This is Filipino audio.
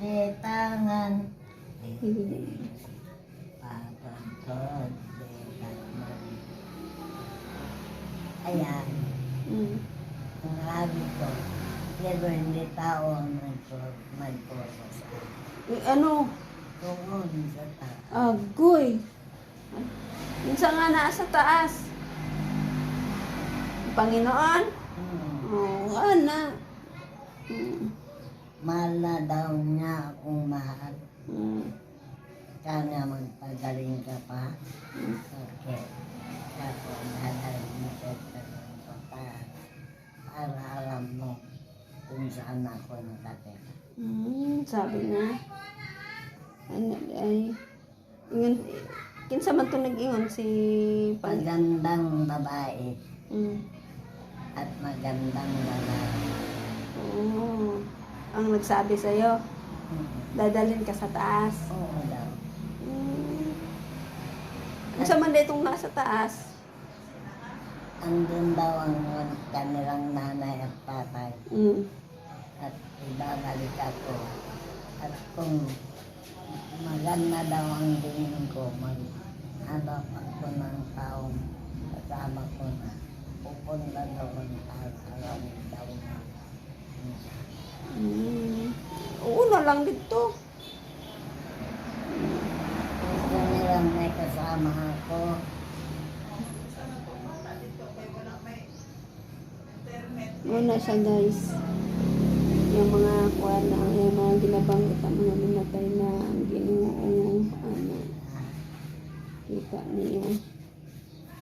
Tangan. Papantod. Ayan. Ang labi ko. Pero hindi tao ang magpuro sa Ano? tungon sa taas. Agoy. Minsan nga nasa taas. Panginoon? Oo, ana. Mahal na daw niya akong mahal. Mm. Sana magpagaling ka pa. Okay. Ako dadalhin mo sa taas. Para alam mo kung saan ako nakatira. Sabi nga. Ano ay kinsa man to nag-ingon si Magandang babae Mm. at magandang lalaki. Oo. Ang nagsabi sa'yo, dadalhin ka sa taas. Oo daw. Unsa man ditong nasa taas? Andun daw ang kanilang nanay at tatay. At ibabalik ako. At kung maganda daw ang tingin ko, maghanap ako ng taong kasama ko na pupunta daw ang alam daw na. Oo na lang dito. Gusto nilang may kasama ako. Una siya guys. Yung mga kuwan na, yung mga ginabanggit ang mga namatay na ang Ginoong ano. Kita niyo.